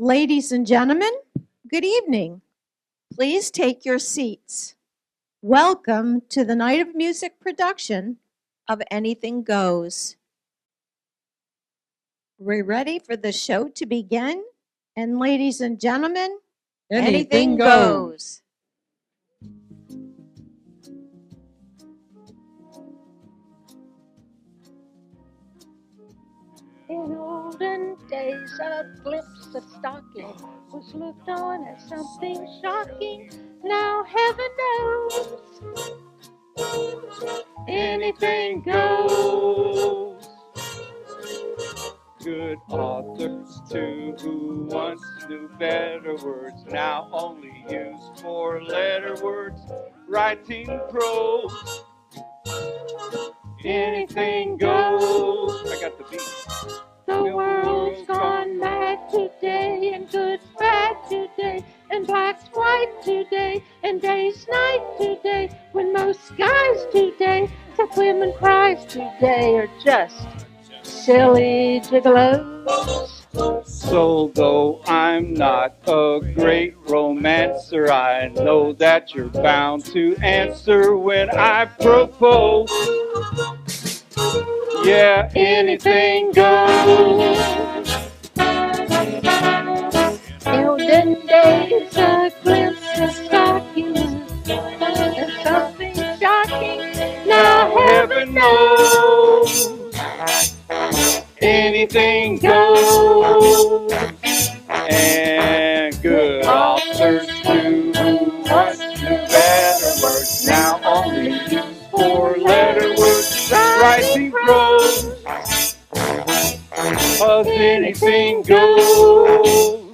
Ladies and gentlemen, good evening. Please take your seats. Welcome to the Night of Music production of Anything Goes. We're ready for the show to begin. And ladies and gentlemen, anything goes. In olden days, a glimpse of stocking was looked on as something shocking. Now heaven knows, anything goes. Good authors too, who once knew better words, now only use four-letter words, writing prose. Anything goes. I got the beat. The world's gone mad today, and good's bad today, and black's white today, and day's night today, when most guys today take women prize today are just silly gigolos. So though I'm not a great romancer, I know that you're bound to answer when I propose. Yeah, anything goes. Olden days, a glimpse of stockings, and something shocking. Now Heaven knows. Anything goes. And good authors too, who once knew better words, now only use four-letter words, writing prose. Of anything goes.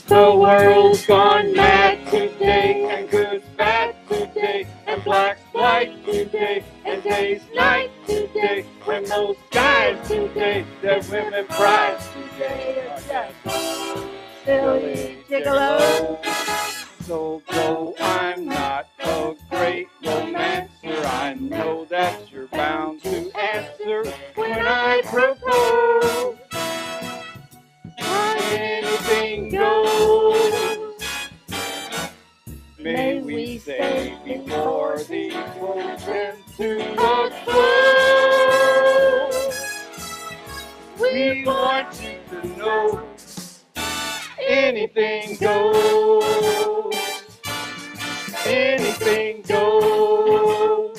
The world's gone mad today, and good's bad today, and black's white today, and day's night today, and those guys today, that women prize today are just silly gigolos. So though I'm not a great romancer, I know that you're bound to answer when I propose. Anything goes. May we say before the close into a close. We want you to know anything goes. Anything goes.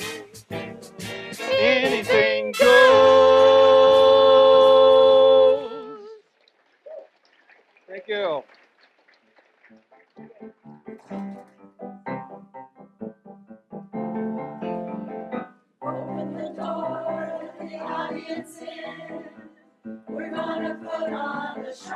Anything goes. Thank you. Open the door, let the audience in. We're gonna put on the show.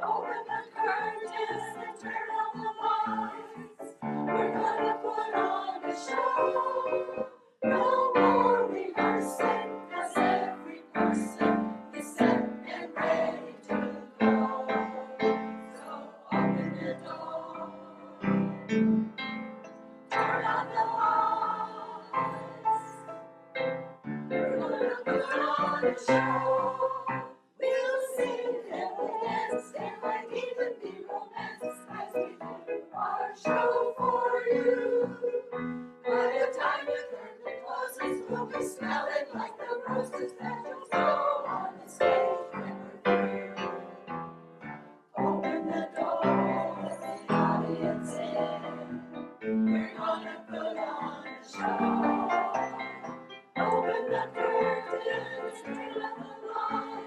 Open the curtains and turn on the lights. We're gonna put on the show. No more rehearsing, 'cause every person is set and ready to go. So open the door, turn on the lights. We're gonna put on a show. We'll sing and we'll dance. There might even be romance as we do our show for you. By the time the curtain closes, we'll be smelling like the roses that you'll throw on the stage when we're through. Open the door, let the audience in. We're gonna put on a show. Open the curtains, turn on the lights.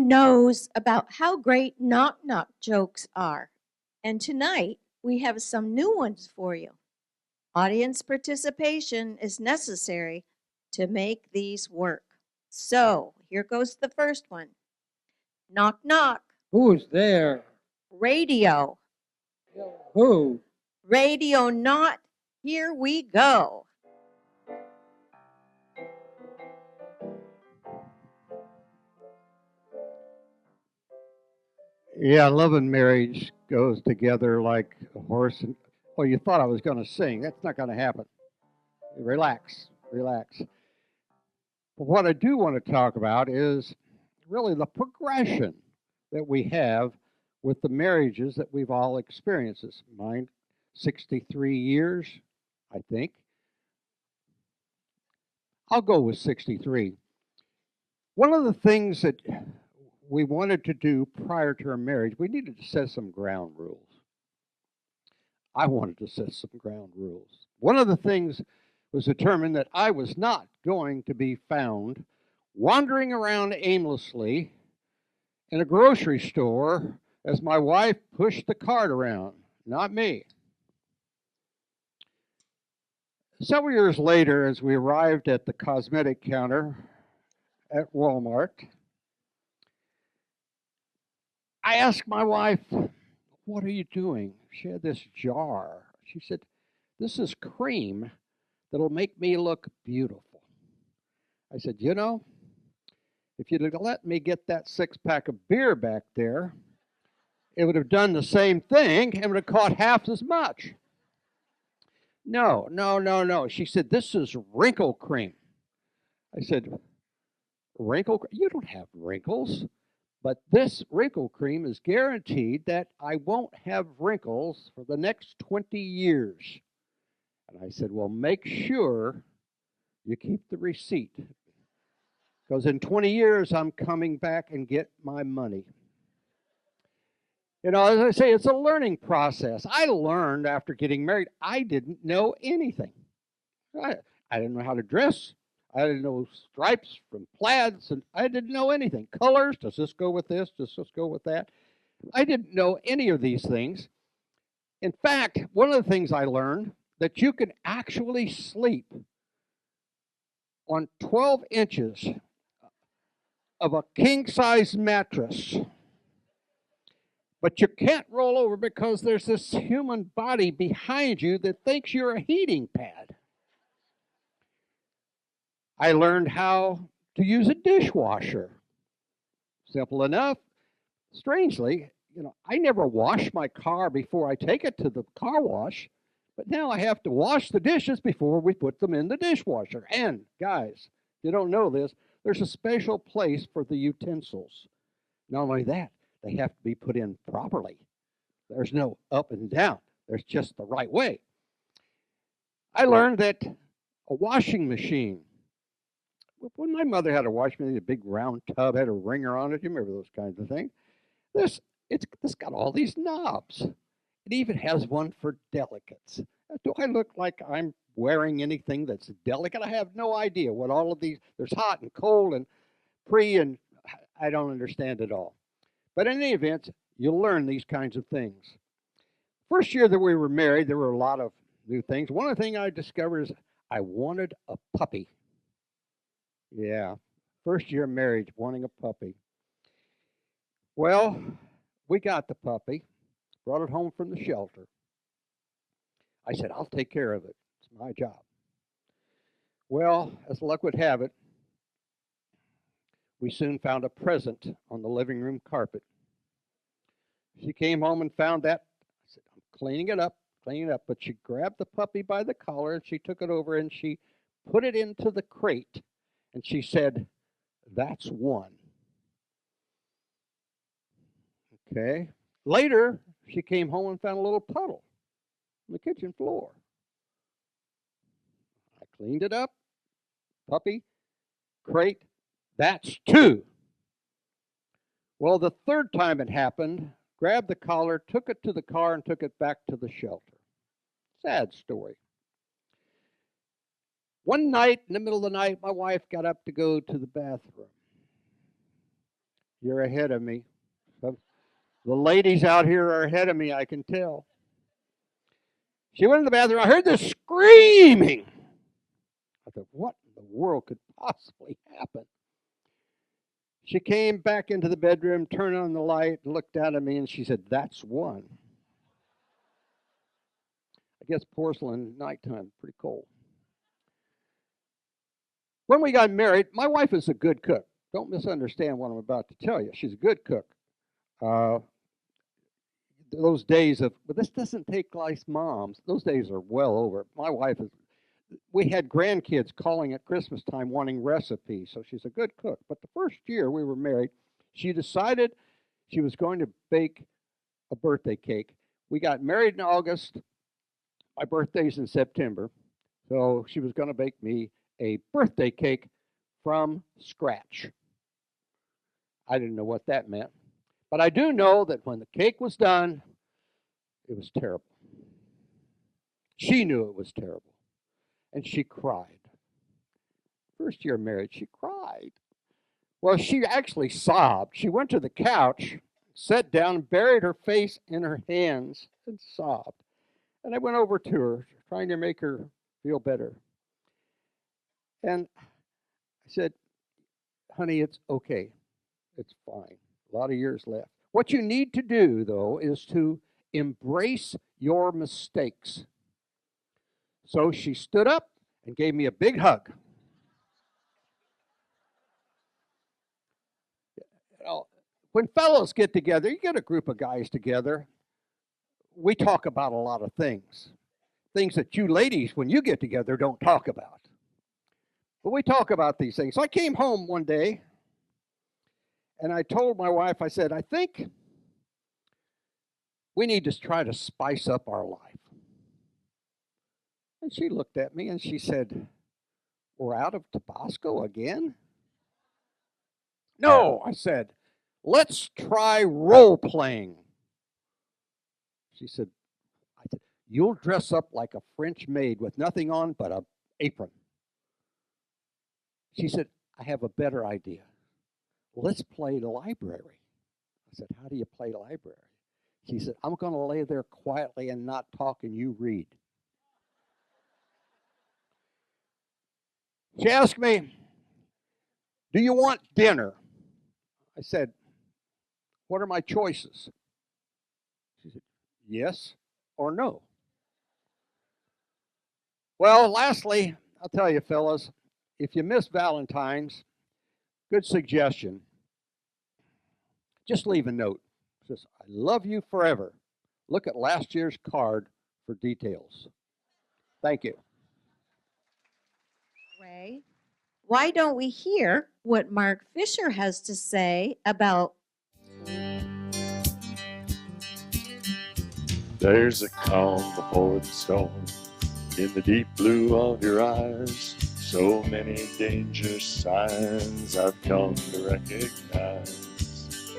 everyone knows about how great knock-knock jokes are. And tonight, we have some new ones for you. Audience participation is necessary to make these work. So, here goes the first one. Knock, knock. Who's there? Radio. Who? Radio not. Here we go. Yeah, love and marriage goes together like a horse and. Oh, you thought I was going to sing. That's not going to happen. Relax, relax. But what I do want to talk about is really the progression that we have with the marriages that we've all experienced. Mine, 63 years, I think. I'll go with 63. One of the things that we wanted to do prior to our marriage, we needed to set some ground rules. I wanted to set some ground rules. One of the things was determined that I was not going to be found wandering around aimlessly in a grocery store as my wife pushed the cart around. Not me. Several years later, as we arrived at the cosmetic counter at Walmart, I asked my wife, "What are you doing?" She had this jar. She said, "This is cream that'll make me look beautiful." I said, "You know, if you'd have let me get that 6-pack of beer back there, it would have done the same thing and would have cost half as much." No, no, no, no. She said, "This is wrinkle cream." I said, "Wrinkle cream? You don't have wrinkles. But this wrinkle cream is guaranteed that I won't have wrinkles for the next 20 years. And I said, "Well, make sure you keep the receipt. Because in 20 years, I'm coming back and get my money." You know, as I say, it's a learning process. I learned after getting married, I didn't know anything. I didn't know how to dress. I didn't know stripes from plaids, and I didn't know anything. Colors, does this go with this? Does this go with that? I didn't know any of these things. In fact, one of the things I learned that you can actually sleep on 12 inches of a king-size mattress, but you can't roll over because there's this human body behind you that thinks you're a heating pad. I learned how to use a dishwasher. Simple enough. Strangely, you know, I never wash my car before I take it to the car wash, but now I have to wash the dishes before we put them in the dishwasher. And guys, if you don't know this, there's a special place for the utensils. Not only that, they have to be put in properly. There's no up and down. There's just the right way. I learned that a washing machine, when my mother had a washing machine, a big round tub, had a ringer on it. You remember those kinds of things. It's got all these knobs. It even has one for delicates. Do I look like I'm wearing anything that's delicate? I have no idea what all of these. There's hot and cold and pre, and I don't understand it all. But in any event, you'll learn these kinds of things. First year that we were married, there were a lot of new things. One of the things I discovered is I wanted a puppy. Yeah, first year marriage, wanting a puppy. Well, we got the puppy, brought it home from the shelter. I said, "I'll take care of it. It's my job." Well, as luck would have it, we soon found a present on the living room carpet. She came home and found that. I said, "I'm cleaning it up, cleaning it up." But she grabbed the puppy by the collar and she took it over and she put it into the crate. And she said, "That's one." Okay. Later, she came home and found a little puddle on the kitchen floor. I cleaned it up. Puppy, crate, that's two. Well, the third time it happened, grabbed the collar, took it to the car, and took it back to the shelter. Sad story. One night, in the middle of the night, my wife got up to go to the bathroom. You're ahead of me. The ladies out here are ahead of me, I can tell. She went in the bathroom. I heard this screaming. I thought, what in the world could possibly happen? She came back into the bedroom, turned on the light, looked down at me, and she said, "That's one." I guess porcelain nighttime, pretty cold. When we got married, my wife is a good cook. Don't misunderstand what I'm about to tell you. She's a good cook. Those days of, but this doesn't take like moms. Those days are well over. My wife is, we had grandkids calling at Christmas time wanting recipes, so she's a good cook. But the first year we were married, she decided she was going to bake a birthday cake. We got married in August. My birthday's in September. So she was going to bake me a birthday cake from scratch. I didn't know what that meant. But I do know that when the cake was done, it was terrible. She knew it was terrible. And she cried. First year married, she cried. Well, she actually sobbed. She went to the couch, sat down, buried her face in her hands, and sobbed. And I went over to her, trying to make her feel better. And I said, "Honey, it's okay. It's fine. A lot of years left. What you need to do, though, is to embrace your mistakes." So she stood up and gave me a big hug. You know, when fellows get together, you get a group of guys together, we talk about a lot of things. Things that you ladies, when you get together, don't talk about. But we talk about these things. So I came home one day and I told my wife, I said, "I think we need to try to spice up our life." And she looked at me and she said, "We're out of Tabasco again?" "No," I said, "let's try role playing." She said, "You'll dress up like a French maid with nothing on but an apron." She said, "I have a better idea. Let's play the library." I said, "How do you play library?" She said, "I'm going to lay there quietly and not talk and you read." She asked me, "Do you want dinner?" I said, "What are my choices?" She said, "Yes or no." Well, lastly, I'll tell you, fellas, if you miss Valentine's, good suggestion. Just leave a note. It says, "I love you forever." Look at last year's card for details. Thank you. Ray, why don't we hear what Mark Fisher has to say about There's a calm before the storm in the deep blue of your eyes. So many danger signs I've come to recognize.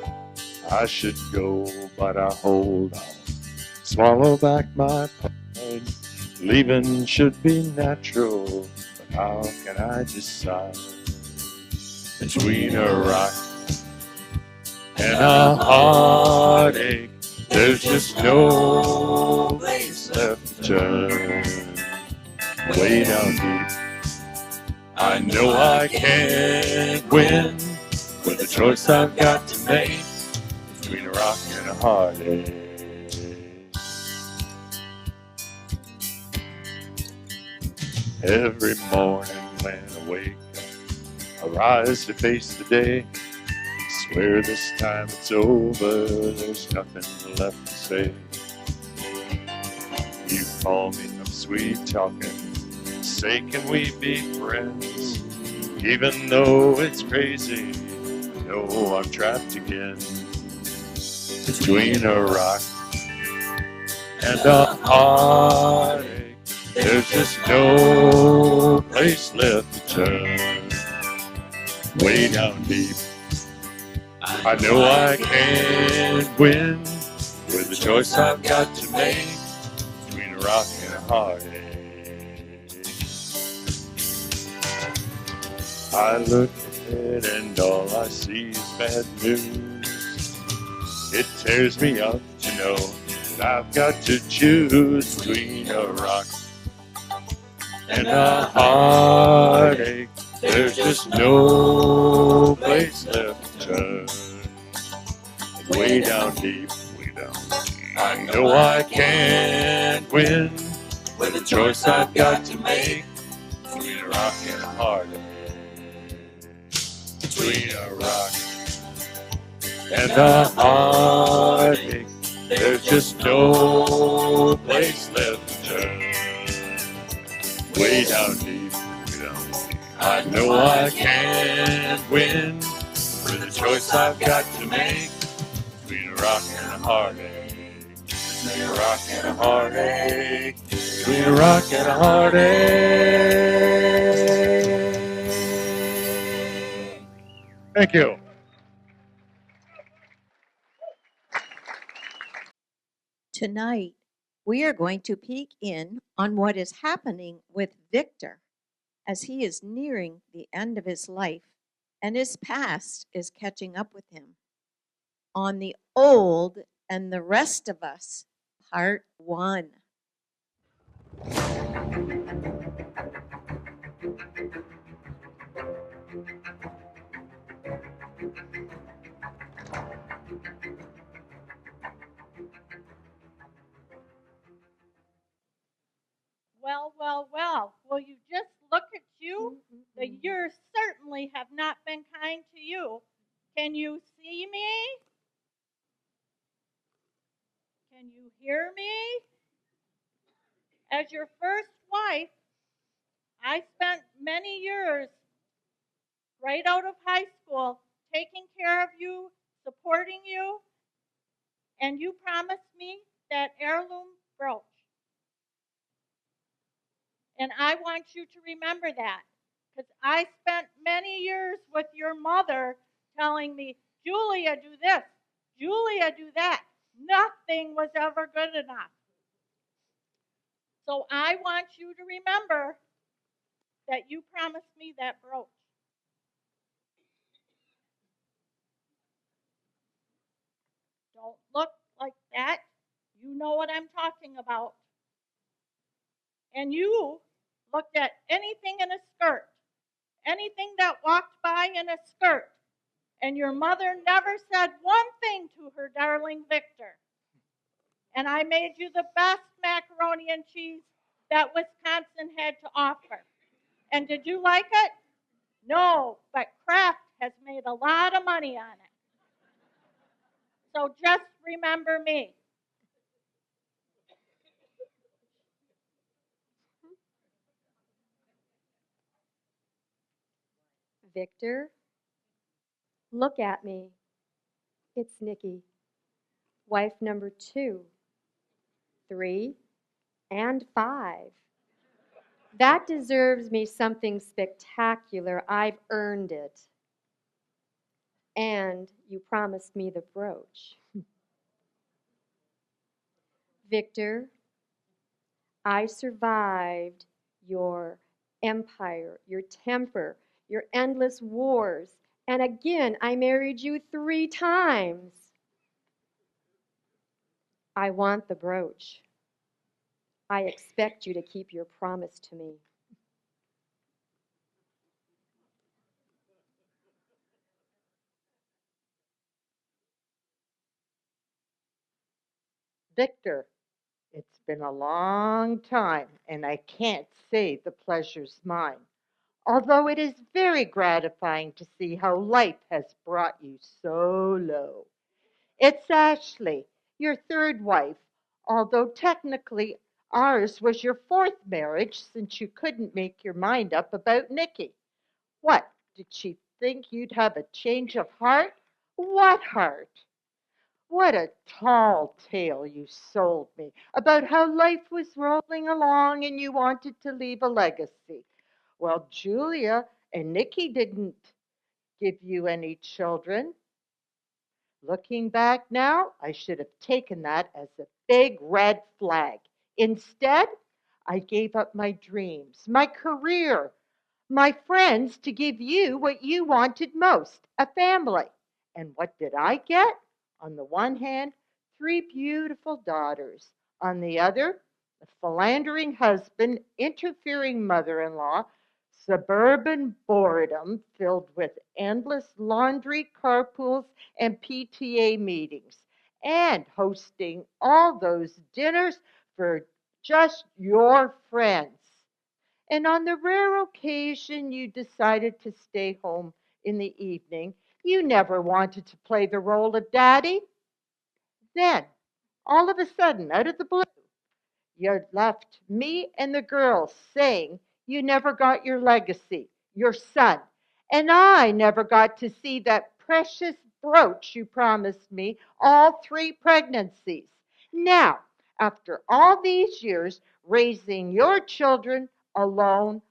I should go, but I hold on. Swallow back my pride. Leaving should be natural, but how can I decide? Between a rock and a heartache, there's just no place left to turn. Way down deep, I know I can't win with the choice I've got to make between a rock and a heartache. Every morning when I wake up, I rise to face the day. Swear this time it's over, there's nothing left to say. You call me up sweet talking, say can we be friends? Even though it's crazy, no, I'm trapped again. Between a rock and a heartache, there's just no place left to turn. Way down deep, I know I can't win with the choice I've got to make between a rock and a heartache. I look bed and all I see is bad news. It tears me up to know that I've got to choose between a rock and a heartache. There's just no place left to turn. Way down deep, way down deep. I know I can't win with the choice I've got to make between a rock and a heartache. Between a rock and a heartache, there's just no place left to turn. Way down deep, way down deep. I know I can't win with the choice I've got to make between a rock and a heartache. Between a rock and a heartache. Between a rock and a heartache. Thank you. Tonight, we are going to peek in on what is happening with Victor as he is nearing the end of his life and his past is catching up with him. On The Old and the Rest of Us, Part 1. Well, well, well. Will you just look at you? The years certainly have not been kind to you. Can you see me? Can you hear me? As your first wife, I spent many years right out of high school taking care of you, supporting you, and you promised me that heirloom brooch. And I want you to remember that because I spent many years with your mother telling me, Julia, do this, Julia, do that. Nothing was ever good enough. So I want you to remember that you promised me that brooch. Don't look like that. You know what I'm talking about. And you looked at anything in a skirt, anything that walked by in a skirt, and your mother never said one thing to her darling Victor. And I made you the best macaroni and cheese that Wisconsin had to offer. And did you like it? No, but Kraft has made a lot of money on it. So just remember me. Victor, look at me. It's Nikki, wife number 2, 3, and 5. That deserves me something spectacular. I've earned it. And you promised me the brooch. Victor, I survived your empire, your temper, your endless wars, and again, I married you 3 times. I want the brooch. I expect you to keep your promise to me. Victor, it's been a long time, and I can't say the pleasure's mine, although it is very gratifying to see how life has brought you so low. It's Ashley, your 3rd wife, although technically ours was your 4th marriage since you couldn't make your mind up about Nikki. What, did she think you'd have a change of heart? What heart? What a tall tale you sold me about how life was rolling along and you wanted to leave a legacy. Well, Julia and Nikki didn't give you any children. Looking back now, I should have taken that as a big red flag. Instead, I gave up my dreams, my career, my friends to give you what you wanted most, a family. And what did I get? On the one hand, 3 beautiful daughters. On the other, a philandering husband, interfering mother in law, suburban boredom filled with endless laundry, carpools, and PTA meetings, and hosting all those dinners for just your friends. And on the rare occasion you decided to stay home in the evening, you never wanted to play the role of daddy. Then, all of a sudden, out of the blue, you left me and the girls saying you never got your legacy, your son. And I never got to see that precious brooch you promised me all 3 pregnancies. Now, after all these years raising your children alone,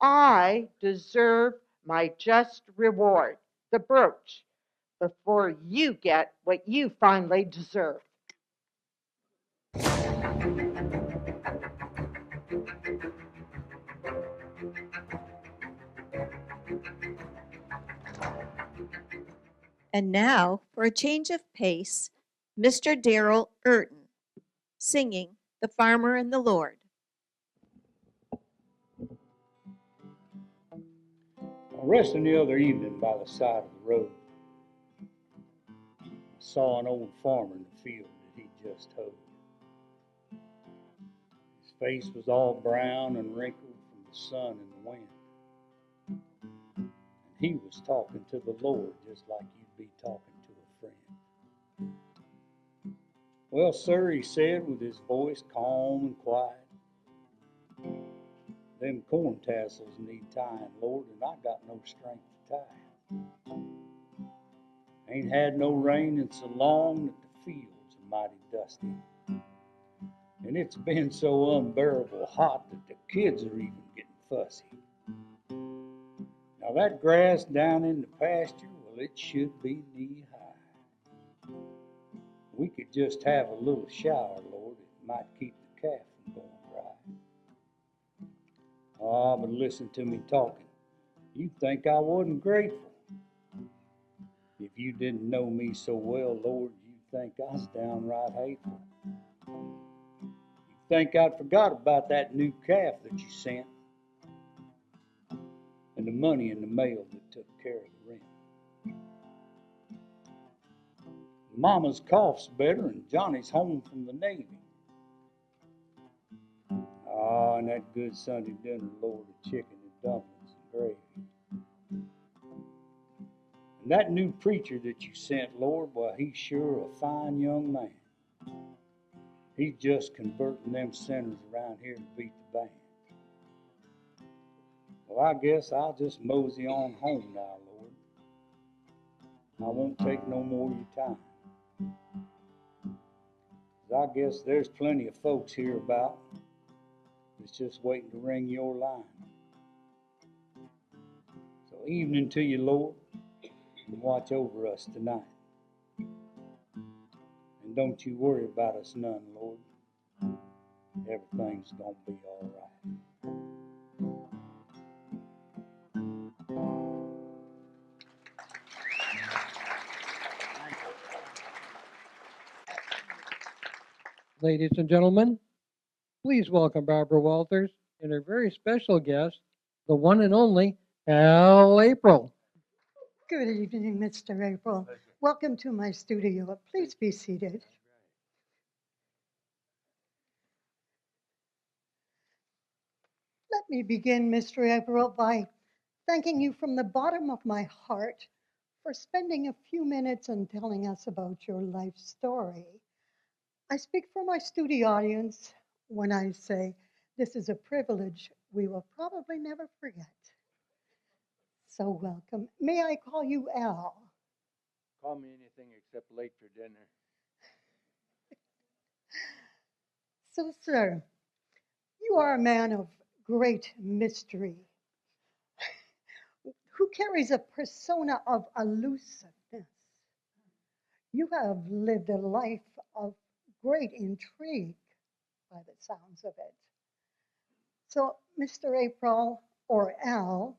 I deserve my just reward, the brooch, before you get what you finally deserve. And now, for a change of pace, Mr. Darrell Urton singing The Farmer and the Lord. Resting the other evening by the side of the road, I saw an old farmer in the field that he'd just hoed. His face was all brown and wrinkled from the sun and the wind. And he was talking to the Lord just like you'd be talking to a friend. Well, sir, he said with his voice calm and quiet, them corn tassels need tying, Lord, and I got no strength to tie. Ain't had no rain in so long that the fields are mighty dusty. And it's been so unbearable hot that the kids are even getting fussy. Now that grass down in the pasture, well, it should be knee high. We could just have a little shower, Lord. It might keep the calf from going dry. Ah, but listen to me talking. You'd think I wasn't grateful. If you didn't know me so well, Lord, you'd think I was downright hateful. You'd think I'd forgot about that new calf that you sent and the money in the mail that took care of the rent. Mama's cough's better and Johnny's home from the Navy. Ah, and that good Sunday dinner, Lord, of chicken and dumplings and gravy. And that new preacher that you sent, Lord, well, he's sure a fine young man. He's just converting them sinners around here to beat the band. Well, I guess I'll just mosey on home now, Lord. I won't take no more of your time. 'Cause I guess there's plenty of folks here about that's just waiting to ring your line. So evening to you, Lord, and watch over us tonight. And don't you worry about us none, Lord. Everything's gonna be all right. Ladies and gentlemen, please welcome Barbara Walters and her very special guest, the one and only Al April. Good evening, Mr. April. Welcome to my studio. Please be seated. Let me begin, Mr. April, by thanking you from the bottom of my heart for spending a few minutes and telling us about your life story. I speak for my studio audience when I say this is a privilege we will probably never forget. So welcome. May I call you Al? Call me anything except late for dinner. So, sir, you are a man of great mystery who carries a persona of elusiveness. You have lived a life of great intrigue by the sounds of it. So, Mr. April, or Al,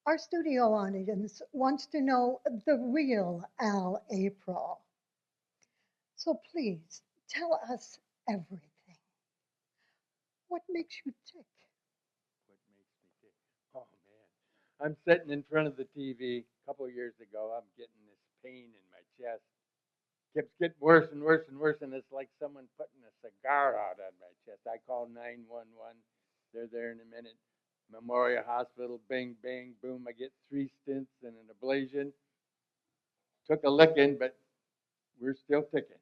our studio audience wants to know the real Al April. So please tell us everything. What makes you tick? What makes me tick? Oh man, I'm sitting in front of the TV. A couple of years ago, I'm getting this pain in my chest. Keeps getting worse and worse and worse, and it's like someone putting a cigar out on my chest. I call 911. They're there in a minute. Memorial Hospital, bang, bang, boom. I get 3 stints and an ablation. Took a licking, but we're still ticking.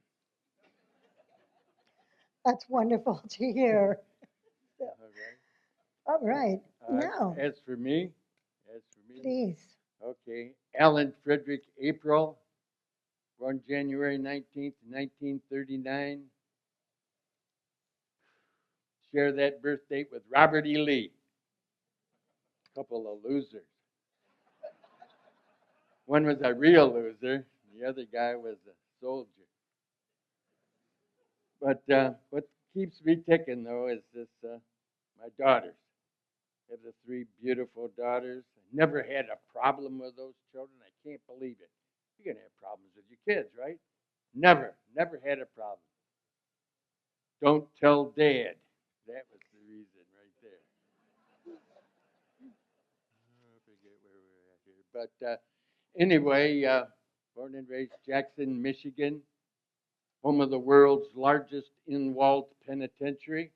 That's wonderful to hear. All All right, right. now, As for me, please. okay. Alan Frederick April, born January 19th, 1939. Share that birth date with Robert E. Lee. Couple of losers. One was a real loser. The other guy was a soldier. But what keeps me ticking, though, is this my daughters. I have the 3 beautiful daughters. I never had a problem with those children. I can't believe it. You're going to have problems with your kids, right? Never had a problem. Don't tell Dad. That was the reason right there. I forget where we're at here. But anyway, born and raised Jackson, Michigan, home of the world's largest in-walled penitentiary.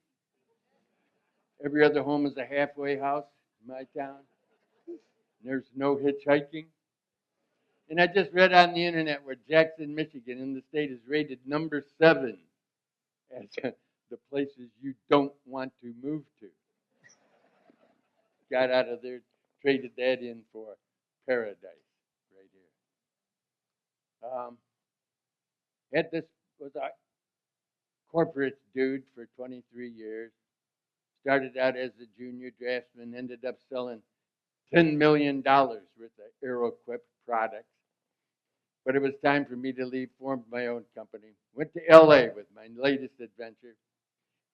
Every other home is a halfway house in my town. There's no hitchhiking. And I just read on the internet where Jackson, Michigan, in the state is rated number 7 as the places you don't want to move to. Got out of there, traded that in for paradise right here. Had this was a corporate dude for 23 years. Started out as a junior draftsman, ended up selling $10 million worth of Aeroquip products. But it was time for me to leave, formed my own company. Went to LA with my latest adventure.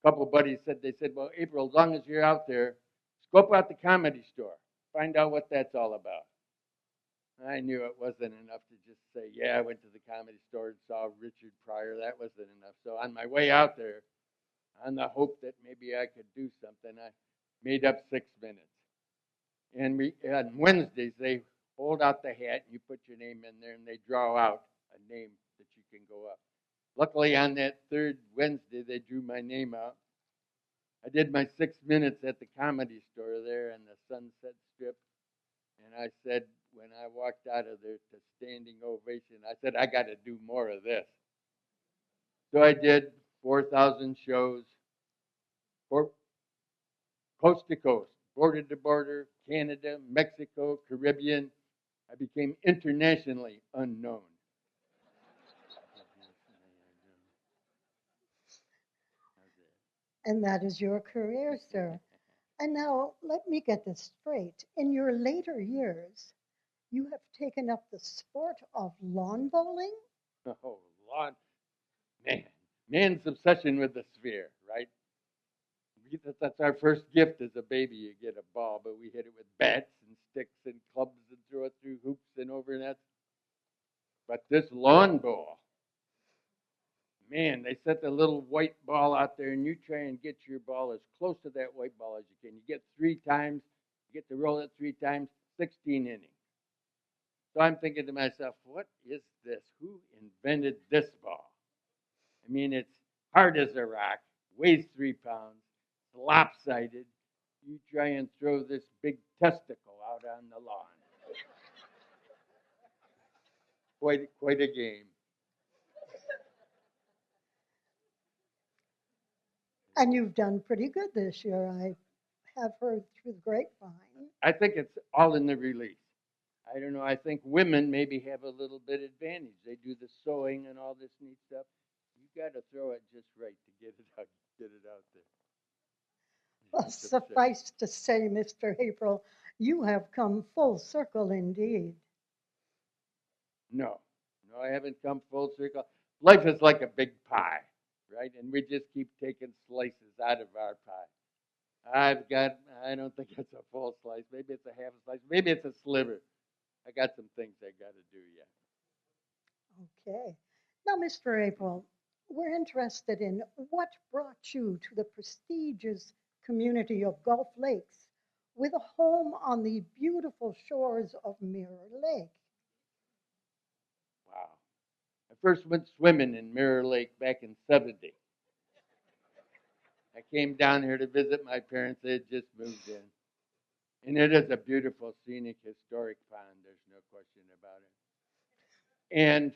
A couple of buddies they said, well, April, as long as you're out there, scope out the Comedy Store. Find out what that's all about. I knew it wasn't enough to just say, yeah, I went to the Comedy Store and saw Richard Pryor. That wasn't enough. So on my way out there, on the hope that maybe I could do something, I made up 6 minutes. And on Wednesdays, they hold out the hat, and you put your name in there, and they draw out a name that you can go up. Luckily, on that 3rd Wednesday, they drew my name out. I did my 6 minutes at the Comedy Store there on the Sunset Strip, and I said, when I walked out of there to standing ovation, I said, I got to do more of this. So I did 4,000 shows, coast to coast, border to border, Canada, Mexico, Caribbean. I became internationally unknown. And that is your career, sir. And now, let me get this straight. In your later years, you have taken up the sport of lawn bowling? Oh, Lord, man. Man's obsession with the sphere, right? That's our first gift as a baby. You get a ball, but we hit it with bats and sticks and clubs and throw it through hoops and over nets. But this lawn ball, man, they set the little white ball out there, and you try and get your ball as close to that white ball as you can. You get 3 times, you get to roll it 3 times, 16 innings. So I'm thinking to myself, what is this? Who invented this ball? I mean, it's hard as a rock, weighs 3 pounds, lopsided. You try and throw this big testicle out on the lawn. Quite a game. And you've done pretty good this year, I have heard through the grapevine. I think it's all in the release. I don't know. I think women maybe have a little bit advantage. They do the sewing and all this neat stuff. You got to throw it just right to get it out there. Well, suffice to say, Mr. April, you have come full circle indeed. No, I haven't come full circle. Life is like a big pie, right? And we just keep taking slices out of our pie. I don't think it's a full slice. Maybe it's a half a slice. Maybe it's a sliver. I got some things I got to do yet. Okay. Now, Mr. April, we're interested in what brought you to the prestigious community of Gulf Lakes with a home on the beautiful shores of Mirror Lake. Wow. I first went swimming in Mirror Lake back in '70. I came down here to visit my parents. They had just moved in. And it is a beautiful, scenic, historic pond. There's no question about it. And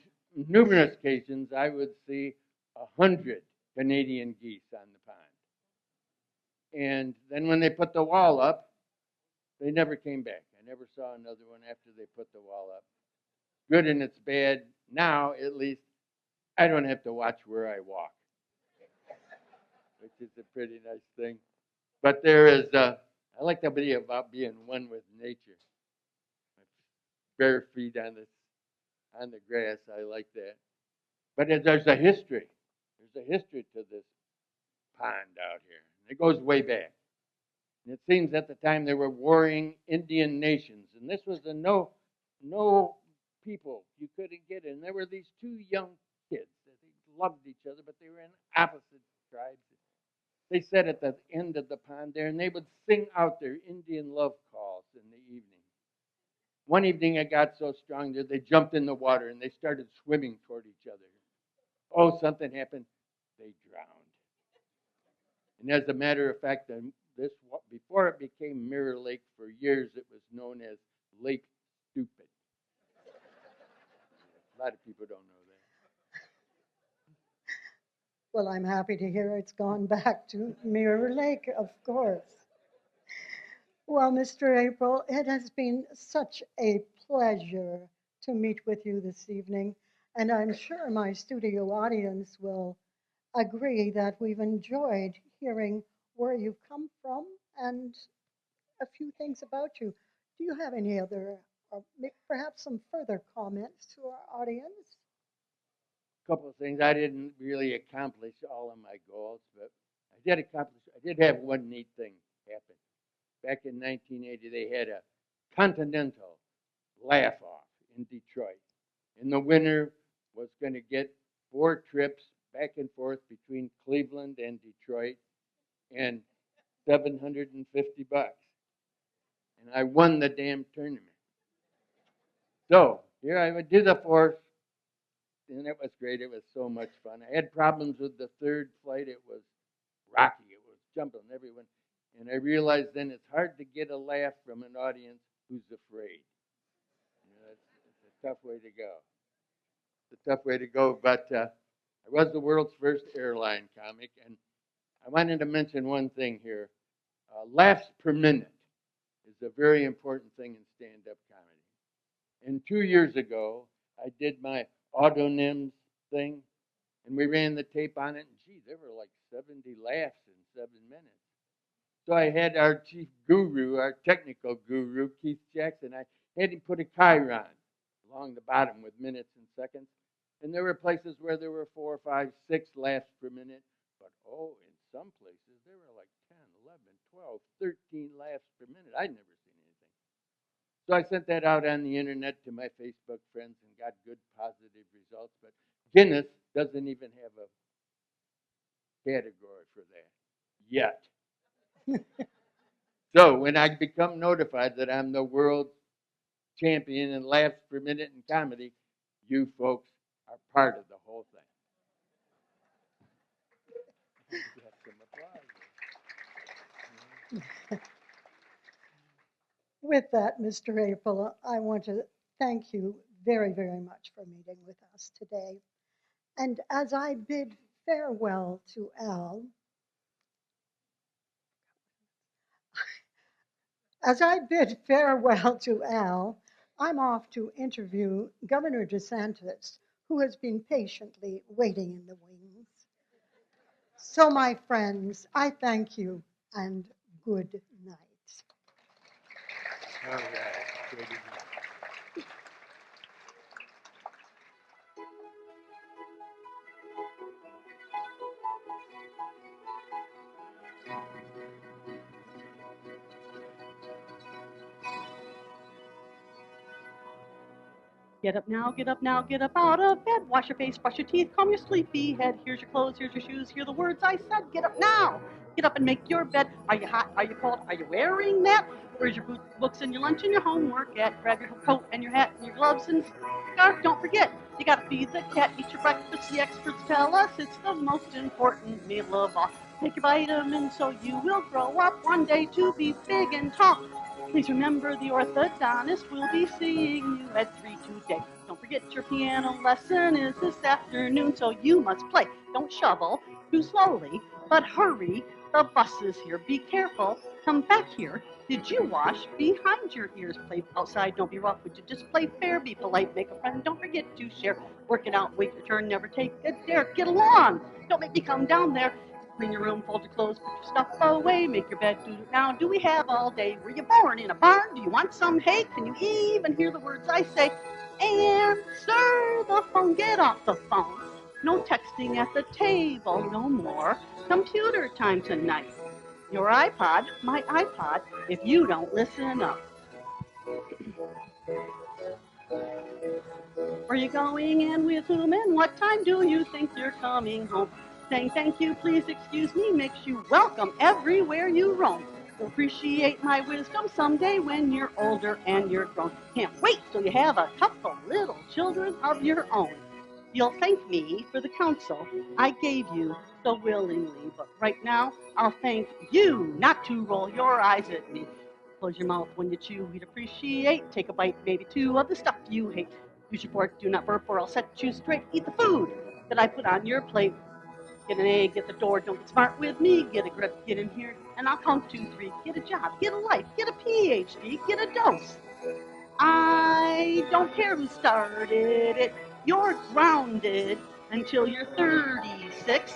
numerous occasions, I would see 100 Canadian geese on the pond. And then when they put the wall up, they never came back. I never saw another one after they put the wall up. Good and it's bad. Now, at least, I don't have to watch where I walk, which is a pretty nice thing. But there is, I like the idea about being one with nature. Bare feet on the grass, I like that. But there's a history. There's a history to this pond out here. It goes way back. And it seems at the time there were warring Indian nations, and this was a no people. You couldn't get it. And there were these two young kids. They loved each other, but they were in opposite tribes. They sat at the end of the pond there, and they would sing out their Indian love calls in the evening. One evening, it got so strong that they jumped in the water and they started swimming toward each other. Oh, something happened. They drowned. And as a matter of fact, this before it became Mirror Lake, for years it was known as Lake Stupid. A lot of people don't know that. Well, I'm happy to hear it's gone back to Mirror Lake, of course. Well, Mr. April, it has been such a pleasure to meet with you this evening, and I'm sure my studio audience will agree that we've enjoyed hearing where you've come from and a few things about you. Do you have any other, or perhaps some further comments to our audience? A couple of things. I didn't really accomplish all of my goals, but I did have one neat thing happen. Back in 1980, they had a continental laugh off in Detroit. And the winner was going to get 4 trips back and forth between Cleveland and Detroit and $750. And I won the damn tournament. So here I would do the 4th, and it was great. It was so much fun. I had problems with the 3rd flight. It was rocky. It was jumping everyone. And I realized then it's hard to get a laugh from an audience who's afraid. It's a tough way to go. It's a tough way to go, but I was the world's first airline comic, and I wanted to mention one thing here. Laughs per minute is a very important thing in stand-up comedy. And 2 years ago, I did my autonyms thing, and we ran the tape on it, and gee, there were like 70 laughs in 7 minutes. So I had our chief guru, our technical guru, Keith Jackson, I had him put a chyron along the bottom with minutes and seconds. And there were places where there were 4, 5, 6 laughs per minute. But oh, in some places there were like 10, 11, 12, 13 laughs per minute. I'd never seen anything. So I sent that out on the internet to my Facebook friends and got good positive results. But Guinness doesn't even have a category for that yet. So when I become notified that I'm the world champion in laughs per minute in comedy, you folks are part of the whole thing. With that, Mr. April, I want to thank you very, very much for meeting with us today. And as I bid farewell to Al, As I bid farewell to Al, I'm off to interview Governor DeSantis, who has been patiently waiting in the wings. So, my friends, I thank you and good night. All right. Get up now, get up now, get up out of bed. Wash your face, brush your teeth, comb your sleepy head. Here's your clothes, here's your shoes, hear the words I said. Get up now, get up and make your bed. Are you hot, are you cold, are you wearing that? Where's your books and your lunch and your homework at? Grab your coat and your hat and your gloves and scarf. Don't forget, you gotta feed the cat, eat your breakfast. The experts tell us it's the most important meal of all. Take your vitamins so you will grow up one day to be big and tall. Please remember the orthodontist will be seeing you at 3 today. Don't forget your piano lesson is this afternoon, so you must play. Don't shovel too slowly, but hurry. The bus is here. Be careful. Come back here. Did you wash behind your ears? Play outside. Don't be rough. Would you just play fair? Be polite. Make a friend. Don't forget to share. Work it out. Wait your turn. Never take a dare. Get along. Don't make me come down there. Clean your room, fold your clothes, put your stuff away, make your bed. Now, do we have all day? Were you born in a barn? Do you want some hay? Can you even hear the words I say? Answer the phone, get off the phone. No texting at the table, no more. Computer time tonight. Your iPod, my iPod, if you don't listen up. Are you going in with whom and what time do you think you're coming home? Saying thank you, please excuse me, makes you welcome everywhere you roam. You'll appreciate my wisdom someday when you're older and you're grown. Can't wait till you have a couple little children of your own. You'll thank me for the counsel I gave you so willingly, but right now I'll thank you not to roll your eyes at me. Close your mouth when you chew, we'd appreciate. Take a bite, maybe two, of the stuff you hate. Use your fork, do not burp, or I'll set you straight. Eat the food that I put on your plate. Get an A, get the door, don't get smart with me. Get a grip, get in here, and I'll count 2, 3. Get a job, get a life, get a PhD, get a dose. I don't care who started it. You're grounded until you're 36.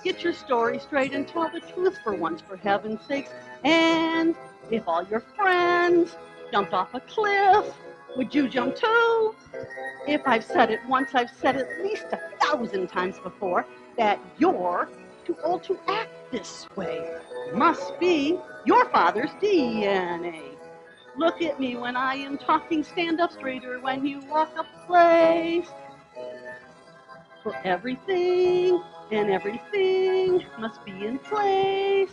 Get your story straight and tell the truth for once, for heaven's sakes. And if all your friends jumped off a cliff, would you jump too? If I've said it once, I've said it at least 1,000 times before that you're too old to act this way. Must be your father's DNA. Look at me when I am talking, stand up straighter when you walk a place. For everything and everything must be in place.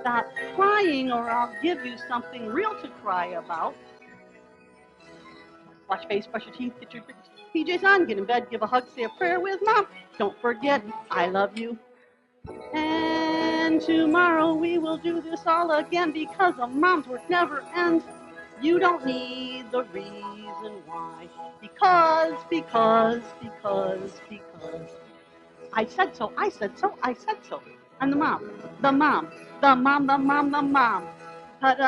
Stop crying or I'll give you something real to cry about. Wash your face, brush your teeth, get your PJs on, get in bed, give a hug, say a prayer with Mom. Don't forget, I love you. And tomorrow we will do this all again because a mom's work never ends. You don't need the reason why. Because. I said so, I said so, I said so. I'm the mom, the mom, the mom, the mom, the mom. Ta-da!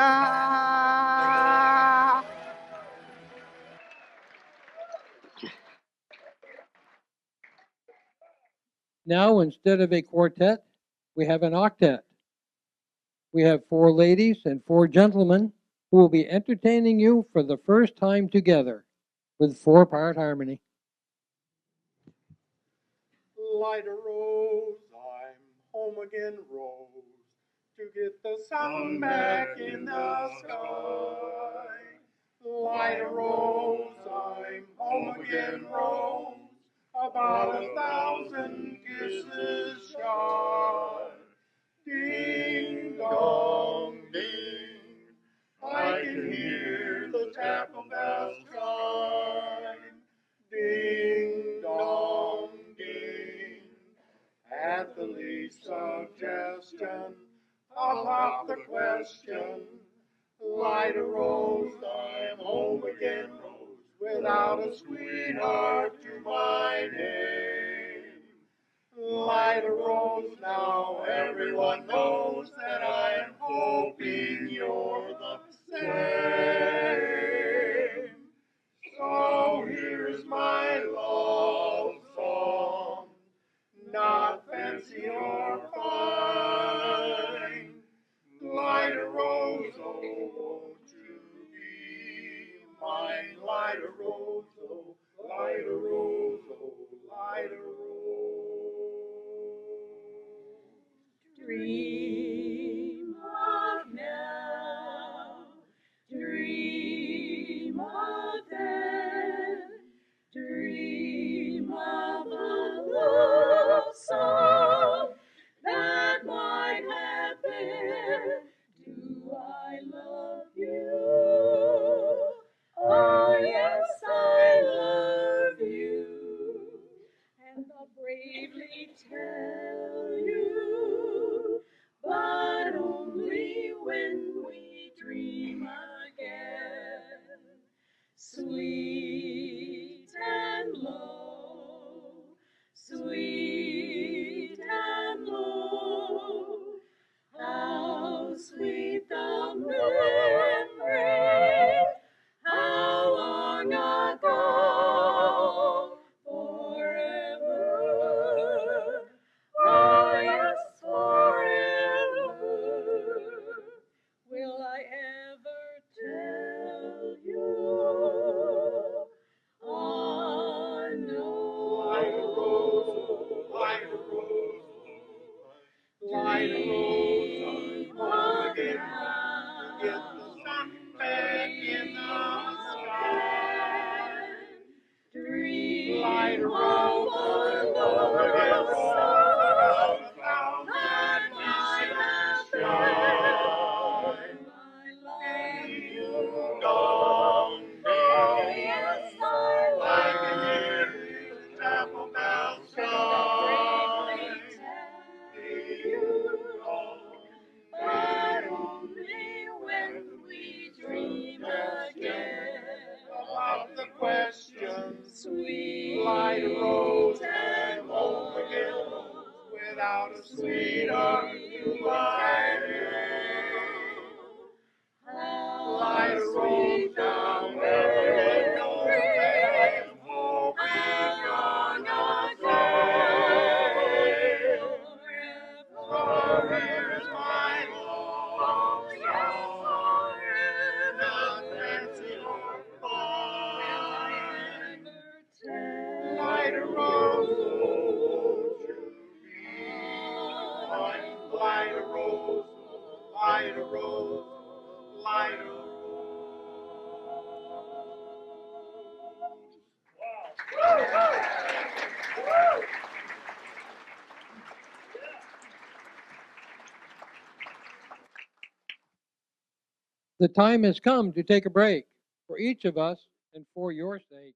Now, instead of a quartet, we have an octet. We have 4 ladies and 4 gentlemen who will be entertaining you for the first time together with 4-part harmony. Light a rose, I'm home again, Rose, to get the sun back in the sky. Light a rose, I'm home again, Rose, about 1,000 kisses shy. Ding dong ding, I can hear the tackle bells chime. Ding dong ding, at the least suggestion, I'll pop the question. Light a rose, I'm home again, Rose, without a sweetheart to my name. Light a rose now, everyone knows that I'm hoping you're the same. So here's my love song, not fancy or fine. Light a rose, oh, won't you be mine? Light a rose, oh, light a rose, oh, light a rose. Dream of now, dream of then, bravely tell you, but only when we dream again. Sweet and low, sweet and low, how sweet the memory, how long ago, forever, oh yes, forever, will I ever tell you? Oh, no. Light a rose, light a rose, light a rose, home again, get the sun back in the sky. Dream Light a of rose, a home again, love home so around the that thousand might have pieces been shine. my love. Ding dong, Oh, ding, yes, I I can hear the chapel bells bravely chime. tell you, but only when we dream again. About the questions, Sweet light a rose and and home again, low, without a sweetheart to light it. Light a rose down where it goes, and hoping you're not there. For here's my love song, not fancy or fine. Light a rose, won't you be mine? Light a rose, light a rose, light a rose. The time has come to take a break for each of us and for your sake.